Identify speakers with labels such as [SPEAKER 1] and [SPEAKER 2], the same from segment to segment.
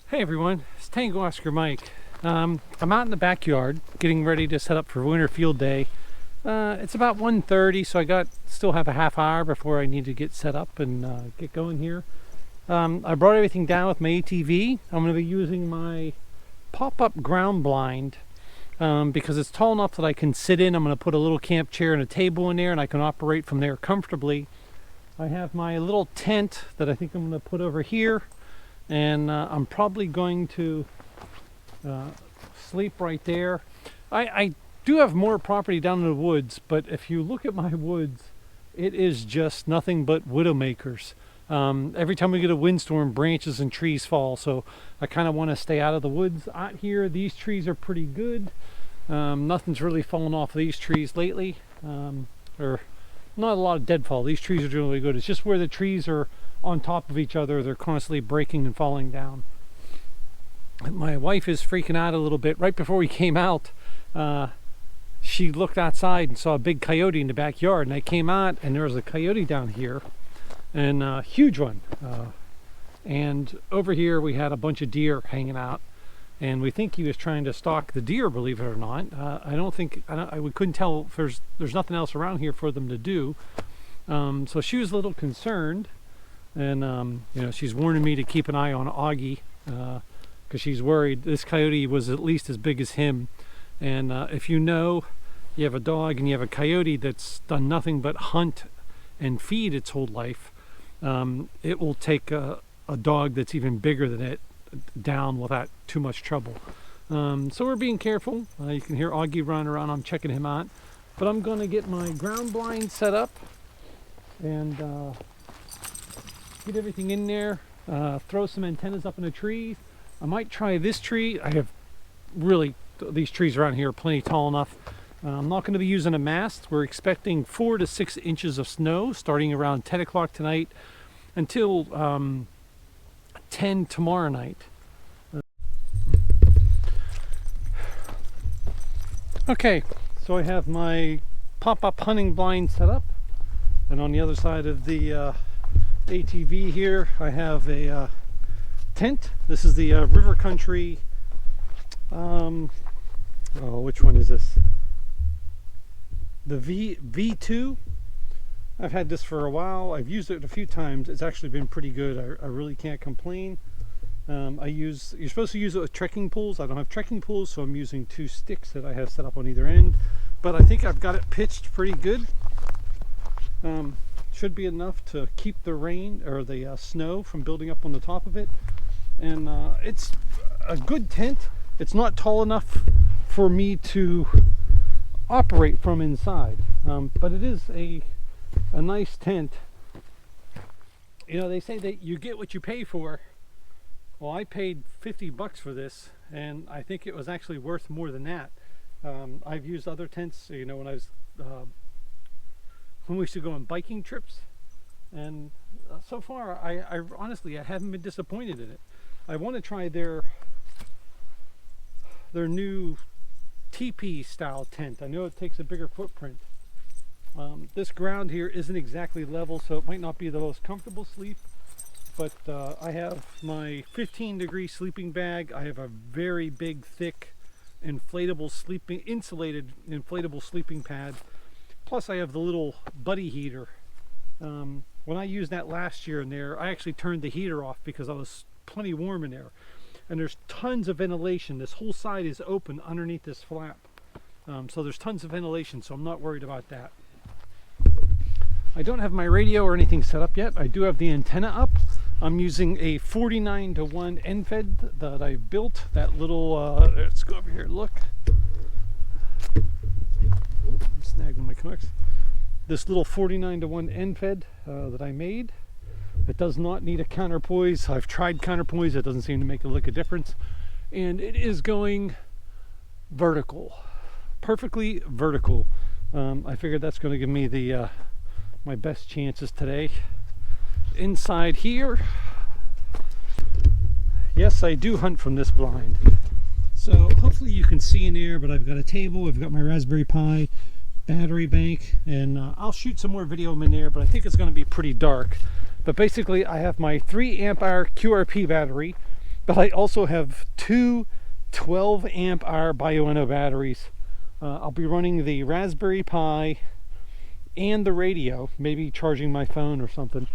[SPEAKER 1] Hey everyone, it's Tango Oscar Mike. I'm out in the backyard getting ready to set up for winter field day. It's about 1:30, so I still have a half hour before I need to get set up and get going here. I brought everything down with my ATV. I'm going to be using my pop-up ground blind because it's tall enough that I can sit in. I'm going to put a little camp chair and a table in there, and I can operate from there comfortably. I have my little tent that I think I'm going to put over here. And I'm probably going to sleep right there. I do have more property down in the woods, but if you look at my woods, it is just nothing but widowmakers. Every time we get a windstorm, branches and trees fall, so I kind of want to stay out of the woods. Out here, these trees are pretty good. Nothing's really fallen off of these trees lately, or not a lot of deadfall. These trees are doing really good. It's just where the trees are on top of each other, they're constantly breaking and falling down. My wife is freaking out a little bit. Right before we came out, she looked outside and saw a big coyote in the backyard, and I came out and there was a coyote down here, and a huge one, and over here we had a bunch of deer hanging out, and we think he was trying to stalk the deer, believe it or not. We couldn't tell if there's nothing else around here for them to do, so she was a little concerned. And she's warning me to keep an eye on Augie because she's worried. This coyote was at least as big as him. And if you have a dog and you have a coyote that's done nothing but hunt and feed its whole life, it will take a dog that's even bigger than it down without too much trouble. So we're being careful. You can hear Augie running around. I'm checking him out. But I'm going to get my ground blind set up and get everything in there, throw some antennas up in the trees. I might try this tree. These trees around here are plenty tall enough. I'm not going to be using a mast. We're expecting 4 to 6 inches of snow starting around 10 o'clock tonight until 10 tomorrow night. Okay, so I have my pop-up hunting blind set up, and on the other side of the ATV here I have a tent. This is the River Country, which one is this? The V2. I've had this for a while. I've used it a few times. It's actually been pretty good. I really can't complain. You're supposed to use it with trekking poles. I don't have trekking poles, so I'm using 2 sticks that I have set up on either end, but I think I've got it pitched pretty good. Should be enough to keep the rain or the snow from building up on the top of it, and it's a good tent. It's not tall enough for me to operate from inside, but it is a nice tent. They say that you get what you pay for. Well, I paid $50 for this, and I think it was actually worth more than that. I've used other tents, when we used to go on biking trips, and so far I honestly haven't been disappointed in it. I want to try their new teepee style tent. I know it takes a bigger footprint. This ground here isn't exactly level, so it might not be the most comfortable sleep, but I have my 15-degree sleeping bag. I have a very big, thick, insulated inflatable sleeping pad. Plus I have the little buddy heater. When I used that last year in there, I actually turned the heater off because I was plenty warm in there. And there's tons of ventilation. This whole side is open underneath this flap. So there's tons of ventilation, so I'm not worried about that. I don't have my radio or anything set up yet. I do have the antenna up. I'm using a 49-to-1 end fed that I built. That little, let's go over here, look. I'm snagging my connects. This little 49-to-1 end fed that I made. It does not need a counterpoise. I've tried counterpoise. It doesn't seem to make a difference. And it is going vertical. Perfectly vertical. I figured that's going to give me the my best chances today. Inside here, yes, I do hunt from this blind. So hopefully you can see in there, but I've got a table, I've got my Raspberry Pi, battery bank, and I'll shoot some more video in there, but I think it's going to be pretty dark. But basically I have my 3 amp hour QRP battery But I also have two 12 amp hour Bioenno batteries. I'll be running the Raspberry Pi and the radio, maybe charging my phone or something.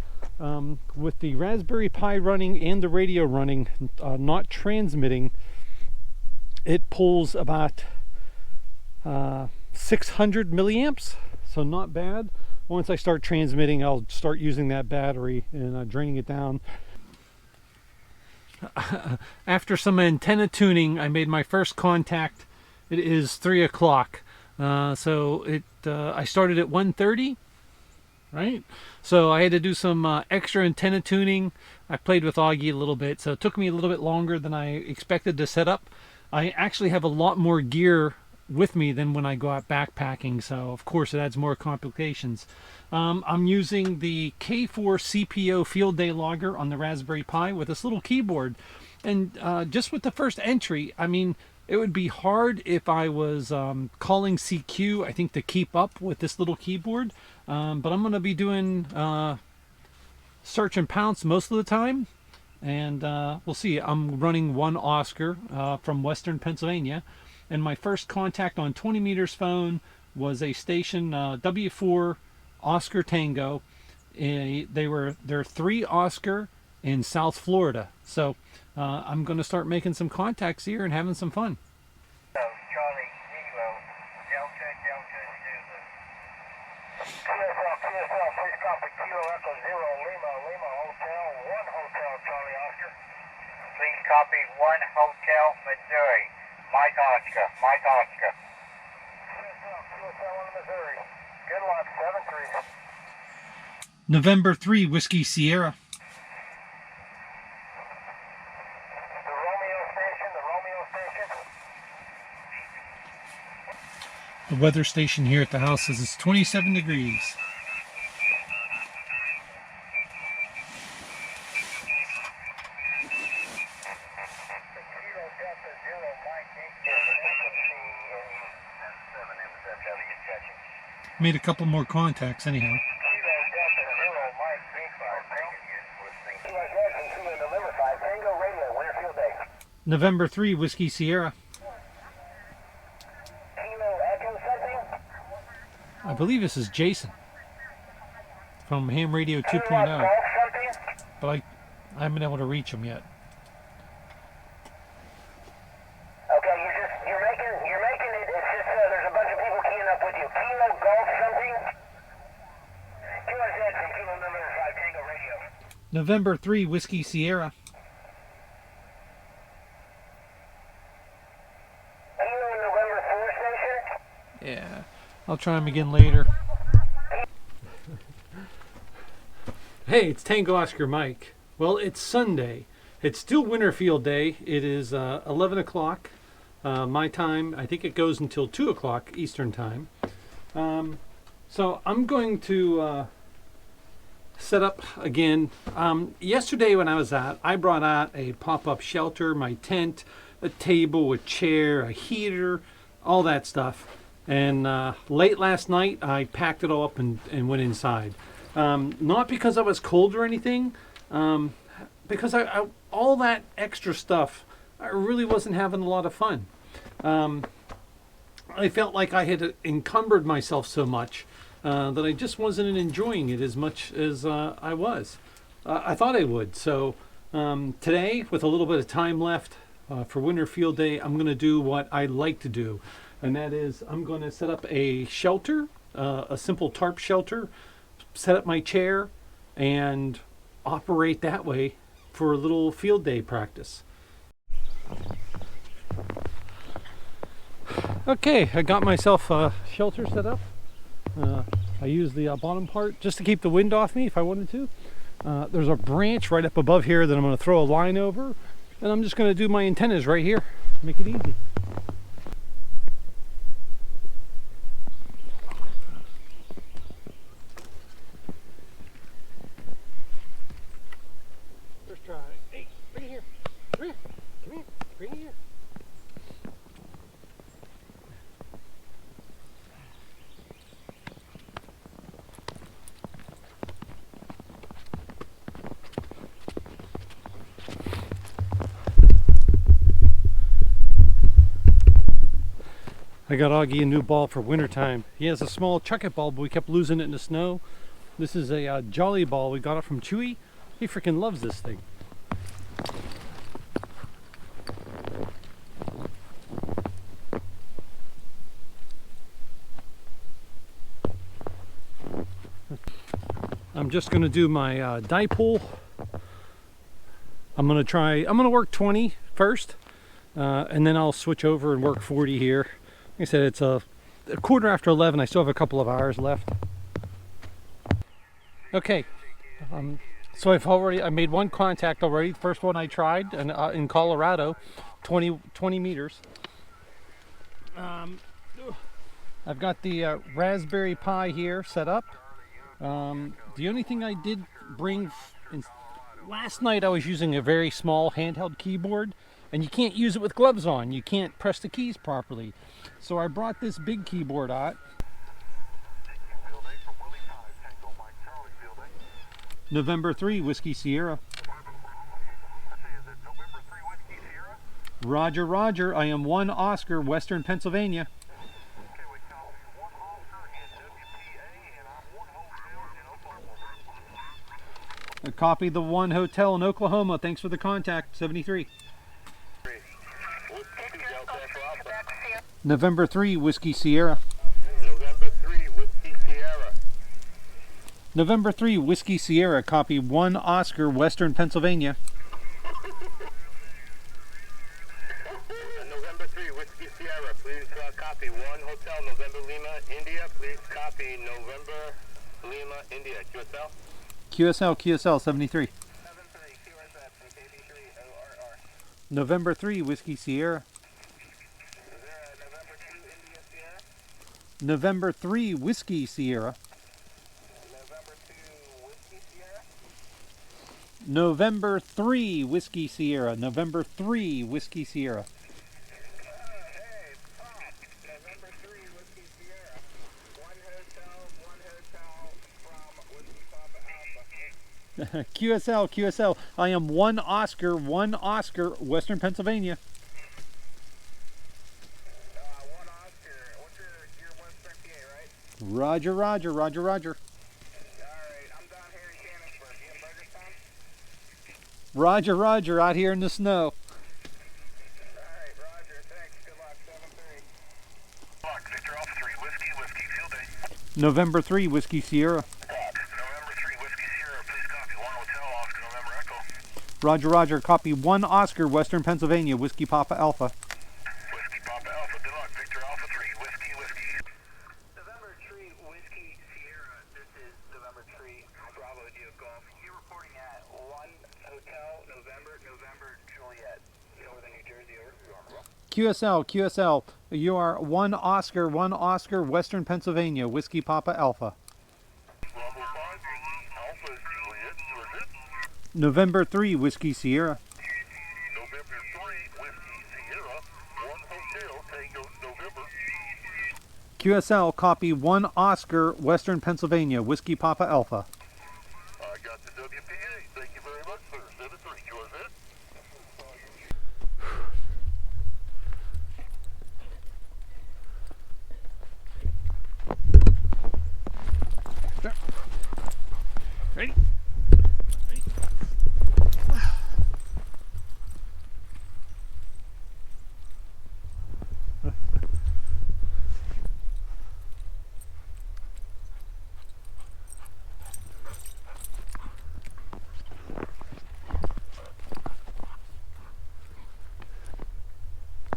[SPEAKER 1] With the Raspberry Pi running and the radio running, not transmitting, it pulls about 600 milliamps, so not bad. Once I start transmitting, I'll start using that battery and draining it down. After some antenna tuning, I made my first contact. It is 3 o'clock. So I started at 1:30, right? So I had to do some extra antenna tuning. I played with Augie a little bit, so it took me a little bit longer than I expected to set up. I actually have a lot more gear with me than when I go out backpacking, so of course it adds more complications. I'm using the K4 CPO Field Day Logger on the Raspberry Pi with this little keyboard, and just with the first entry, I mean, it would be hard if I was calling CQ, I think, to keep up with this little keyboard, but I'm going to be doing search and pounce most of the time, and we'll see. I'm running one Oscar from Western Pennsylvania, and my first contact on 20 meters phone was a station W4 Oscar Tango. They're 3 Oscar in South Florida, so I'm going to start making some contacts here and having some fun.
[SPEAKER 2] Charlie Kilo, Delta Zulu. QSL, please copy Kilo Echo 0 Lima Hotel 1 Hotel Charlie Oscar. Please copy 1 Hotel Missouri. Mike Oscar. QSL on Missouri. Good luck, 7-3.
[SPEAKER 1] November 3, Whiskey Sierra.
[SPEAKER 2] The Romeo station.
[SPEAKER 1] The weather station here at the house says it's 27 degrees.
[SPEAKER 2] Kilo Delta 0 Mike
[SPEAKER 1] Made a couple more contacts anyhow.
[SPEAKER 2] Kilo Delta 0 Mike November 5 Tango Radio Winterfield Day.
[SPEAKER 1] November 3, Whiskey Sierra.
[SPEAKER 2] Kilo Echo something?
[SPEAKER 1] I believe this is Jason from Ham Radio 2.0,
[SPEAKER 2] Golf something?
[SPEAKER 1] but I haven't been able to reach him yet.
[SPEAKER 2] Okay, you're making it. It's just there's a bunch of people keying up with you. Kilo Golf something? QSZ from Kilo November 5 Tango Radio.
[SPEAKER 1] November 3, Whiskey Sierra.
[SPEAKER 2] Kilo November 4 station?
[SPEAKER 1] Yeah, I'll try him again later. Hey, it's Tango Oscar Mike. Well, it's Sunday. It's still Winterfield Day. It is 11 o'clock my time. I think it goes until 2 o'clock Eastern time. So I'm going to set up again. Yesterday when I was out, I brought out a pop-up shelter, my tent, a table, a chair, a heater, all that stuff. And late last night, I packed it all up and went inside. Not because I was cold or anything, because I all that extra stuff, I really wasn't having a lot of fun. I felt like I had encumbered myself so much that I just wasn't enjoying it as much as I was. I thought I would. So today, with a little bit of time left for Winterfield Day, I'm going to do what I like to do. And that is, I'm going to set up a shelter, a simple tarp shelter, set up my chair, and operate that way for a little field day practice. Okay, I got myself a shelter set up. I use the bottom part just to keep the wind off me if I wanted to. There's a branch right up above here that I'm going to throw a line over, and I'm just going to do my antennas right here. Make it easy. First try. Hey, bring it here. Come here. Come here. Bring it here. I got Augie a new ball for wintertime. He has a small chuck-it ball, but we kept losing it in the snow. This is a Jolly ball. We got it from Chewy. He freaking loves this thing. I'm just going to do my dipole. I'm going to work 20 first, and then I'll switch over and work 40 here. Like I said, it's a quarter after 11. I still have a couple of hours left. Okay, so I made one contact already. The first one I tried in Colorado, 20 meters. I've got the Raspberry Pi here set up. The only thing I did bring last night, I was using a very small handheld keyboard, and you can't use it with gloves on. You can't press the keys properly. So I brought this big keyboard out. November 3, Whiskey Sierra. Roger, Roger. I am 1 Oscar, Western Pennsylvania. I copied the 1 hotel in Oklahoma. Thanks for the contact. 73. November 3, Whiskey Sierra.
[SPEAKER 2] November 3, Whiskey Sierra.
[SPEAKER 1] November 3, Whiskey Sierra. Copy 1 Oscar, Western Pennsylvania.
[SPEAKER 2] November 3, Whiskey Sierra. Please copy 1 Hotel, November Lima, India. Please copy November Lima, India. QSL?
[SPEAKER 1] QSL 73. November 3, Whiskey Sierra. November 3, Whiskey Sierra. November 3, Whiskey Sierra. November 3, Whiskey Sierra.
[SPEAKER 2] November 3, Whiskey Sierra. 1 hotel from Whiskey Papa Alpha.
[SPEAKER 1] QSL. I am 1 Oscar, Western Pennsylvania.
[SPEAKER 2] 1 Oscar. What's your 138, right?
[SPEAKER 1] Roger.
[SPEAKER 2] Alright, I'm down here in Canonsburg. You in Burgerstown?
[SPEAKER 1] Roger, out here in the snow.
[SPEAKER 2] Alright, Roger, thanks. Good luck, 7-3. Lock, Victor Alpha 3, Whiskey, field day.
[SPEAKER 1] November 3, Whiskey Sierra.
[SPEAKER 2] November 3, Whiskey Sierra, please copy 1 Hotel, Oscar, November Echo.
[SPEAKER 1] Roger, copy 1 Oscar, Western Pennsylvania, Whiskey Papa Alpha.
[SPEAKER 2] Whiskey Papa Alpha, good luck, Victor Alpha 3, Whiskey. November 3, Whiskey Sierra, this is November 3, Bravo Duke Golf. You're reporting at 1 Hotel, November Juliet, Northern New Jersey, over.
[SPEAKER 1] QSL. You are 1 Oscar, Western Pennsylvania, Whiskey Papa Alpha.
[SPEAKER 2] Bravo 5, Alpha Juliet, who is it?
[SPEAKER 1] November 3, Whiskey Sierra.
[SPEAKER 2] November 3, Whiskey Sierra, 1 Hotel, Tango, November.
[SPEAKER 1] QSL, copy 1 Oscar, Western Pennsylvania, Whiskey Papa Alpha.
[SPEAKER 2] I got the WPA. Thank you very much, sir. 7-3, you are it?
[SPEAKER 1] Ready?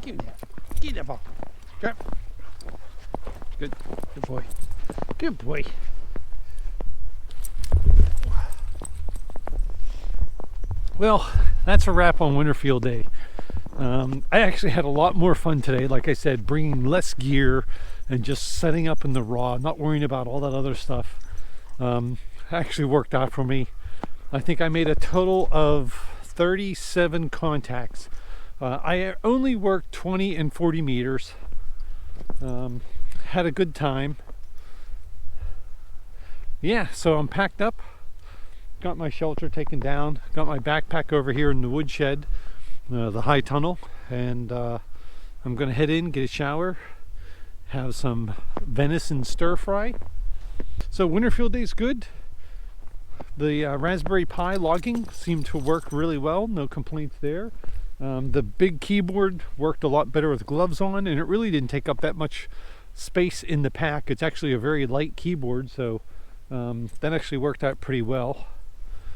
[SPEAKER 1] Give me that ball. Drop. Good boy. Good boy. Well, that's a wrap on Winterfield Day. I actually had a lot more fun today. Like I said, bringing less gear and just setting up in the raw, not worrying about all that other stuff. Actually worked out for me. I think I made a total of 37 contacts. I only worked 20 and 40 meters. Had a good time. Yeah, so I'm packed up. Got my shelter taken down. Got my backpack over here in the woodshed, the high tunnel, and I'm gonna head in, get a shower, have some venison stir fry. So winter field day's good. The Raspberry Pi logging seemed to work really well, no complaints there. The big keyboard worked a lot better with gloves on, and it really didn't take up that much space in the pack. It's actually a very light keyboard, so that actually worked out pretty well.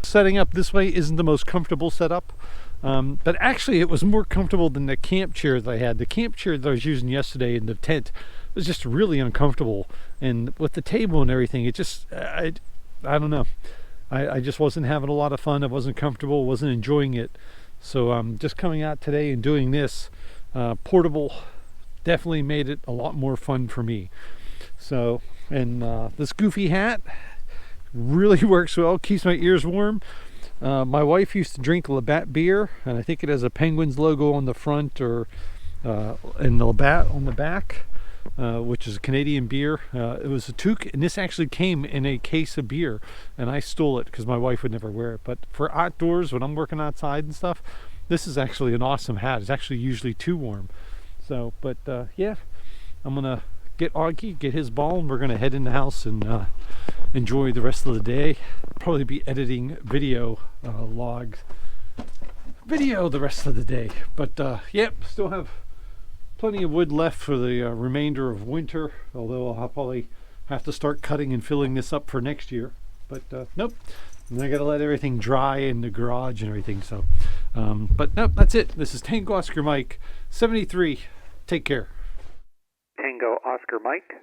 [SPEAKER 1] Setting up this way isn't the most comfortable setup, but actually it was more comfortable than the camp chair that I had. The camp chair that I was using yesterday in the tent was just really uncomfortable, and with the table and everything, it just, I don't know. I just wasn't having a lot of fun. I wasn't comfortable, wasn't enjoying it. So just coming out today and doing this portable definitely made it a lot more fun for me. So, and this goofy hat really works well, keeps my ears warm. My wife used to drink Labatt beer, and I think it has a Penguins logo on the front, or in the Labatt on the back, which is a Canadian beer. It was a toque, and this actually came in a case of beer, and I stole it because my wife would never wear it. But for outdoors, when I'm working outside and stuff, this is actually an awesome hat. It's actually usually too warm. So, but yeah, I'm gonna get Augie, get his ball, and we're gonna head in the house and enjoy the rest of the day. Probably be editing video logs, video the rest of the day. But yep, still have plenty of wood left for the remainder of winter, although I'll probably have to start cutting and filling this up for next year. But nope, and I gotta let everything dry in the garage and everything. So but nope, that's it. This is Tango Oscar Mike 73. Take care.
[SPEAKER 3] Tango Oscar Mike